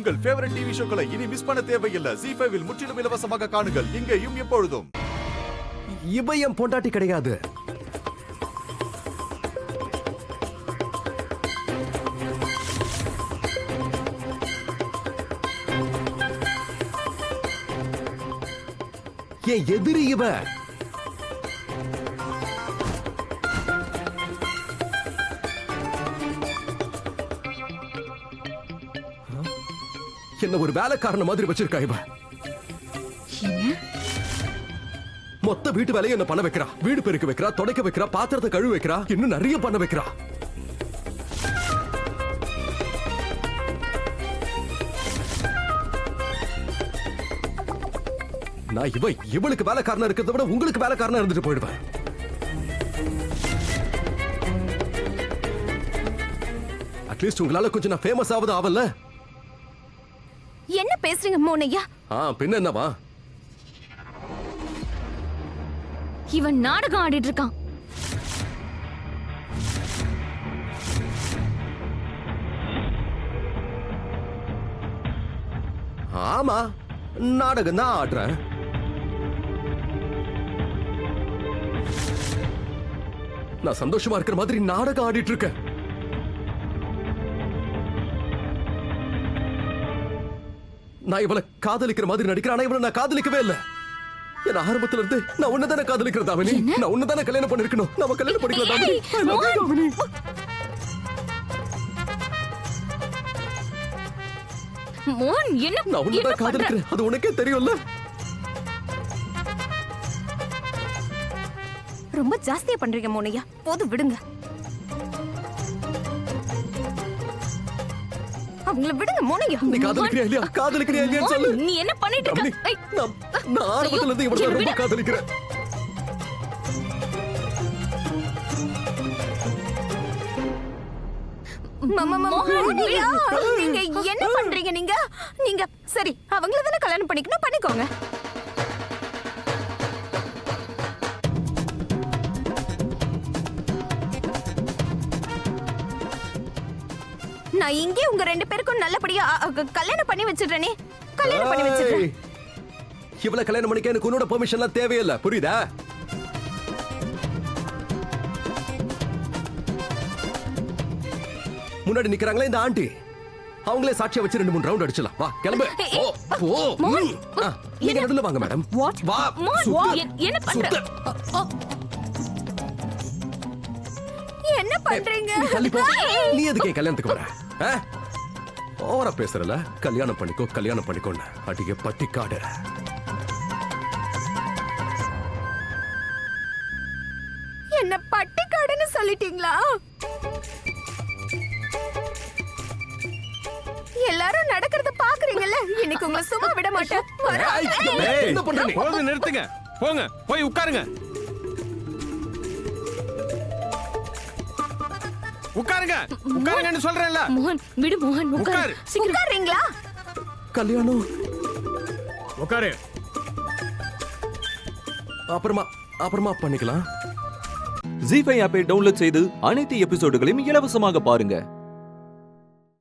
உங்கள் favourite TV ஷோக்களை இனி miss பண்ண தேவையில்லை. ZEE5 இல் முற்றிலும் இலவசமாக காணுங்கள். இங்கேயும் எப்பொழுதும். இவ என் பொண்டாட்டி கிடையாது. என் எதிரி இவ. என்ன ஒரு வேலைக்காரன மாதிரி வச்சிருக்கா இவ. மொத்த வீட்டு வேலையை என்ன பண்ண வைக்கிறா. வீடு பெருக்க வைக்கிறா, துடைக்க வைக்கிறா, பாத்திரத்தை கழுவி வைக்கிறா, இன்னும் நிறைய பண்ண வைக்கிறா. நான் இவளுக்கு வேலைக்காரனா இருக்கிறத விட உங்களுக்கு வேலைக்காரனா இருந்துட்டு போயிடுவேன். அட்லீஸ்ட் உங்களால கொஞ்சம் நான் ஃபேமஸ் ஆவது ஆவல்ல. என்ன பேசுறீங்க மோனையா? பின்ன என்னவா? இவன் நாடகம் ஆடிட்டு இருக்கான். ஆமா, நாடகம் தான் ஆடுறேன். நான் சந்தோஷமா இருக்கிற மாதிரி நாடகம் ஆடிட்டு இருக்கேன். நான் இவளை காதலிக்கிற மாதிரி நடிக்கிறேன். ஆனா இவளை நான் காதலிக்கவே இல்லை. என் ஆரம்பத்துல இருந்து நான் உன்னதானே காதலிக்கிறேன் தாமினி. நான் உன்னதானே கல்யாணம் பண்ணிருக்கணும். நம்ம கல்யாணம் பண்ணிக்கலாம் தாமினி. மோகன், என்ன நான் உன்னதான் காதலிக்கிறேன். அது உனக்கே தெரியும்ல. ரொம்ப ஜாஸ்தியா பண்றீங்க மோனையா. போதும் விடுங்க. அவங்கள விடுங்க மோனையா. நீ காதலிக்கிறியா இல்லையா? காதலிக்கிறியா இல்லையா சொல்லு. நீ என்ன பண்ணிட்டு இருக்க? நான் ஆரம்பத்துல இருந்து இவளை ரொம்ப காதலிக்கிறேன். நீங்க என்ன பண்றீங்க? நீங்க சரி, அவங்கள தானே கல்யாணம் பண்ணிக்கணும், பண்ணிக்கோங்க. நான் இங்கே உங்க ரெண்டு பேருக்கும் நல்லபடியா கல்யாணம் பண்ணி வச்சிடுறேனே. கல்யாணம் பண்ணி வச்சிடுறேன். இவளை கல்யாணம் பண்ணிக்க எனக்கு உன்னோட பெர்மிஷன்லாம் தேவையில்லை, புரியுதா? முன்னாடி நிக்கிறாங்களே இந்த ஆண்டி, அவங்களே சாட்சியா வச்சு 2-3 ரவுண்ட் அடிச்சலாம். வா கிளம்பு. நீங்க நடுவுல வாங்க மேடம். வா. என்ன பண்ற? என்ன பண்றீங்க? நீ எதுக்கு கல்யாணத்துக்கு வர? ஓவரா பேசுறல. கல்யாணம் பண்ணிக்கோ, கல்யாணம் பண்ணிக்கோன்னு அடிக்க பட்டிக்காடு. என்ன பட்டிக்காடுன்னு சொல்லிட்டீங்களா? எல்லாரும் நடக்கிறத பாக்குறீங்கல்ல. இன்னைக்கு உங்களை சும்மா விட மாட்டேன். என்ன பண்றீங்க? போங்க, நிறுத்துங்க. போங்க, போய் உட்காருங்க. உட்காருங்க, உட்காருங்கன்னு சொல்றேன்ல. மோகன், விடு மோகன். உட்காரு. உட்காருங்களா? கல்யாணம் உட்காரு. அப்புறமா பண்ணிக்கலாம். ZEE5 ஆப்பை டவுன்லோட் செய்து அனைத்து எபிசோடுகளையும் இலவசமாக பாருங்க.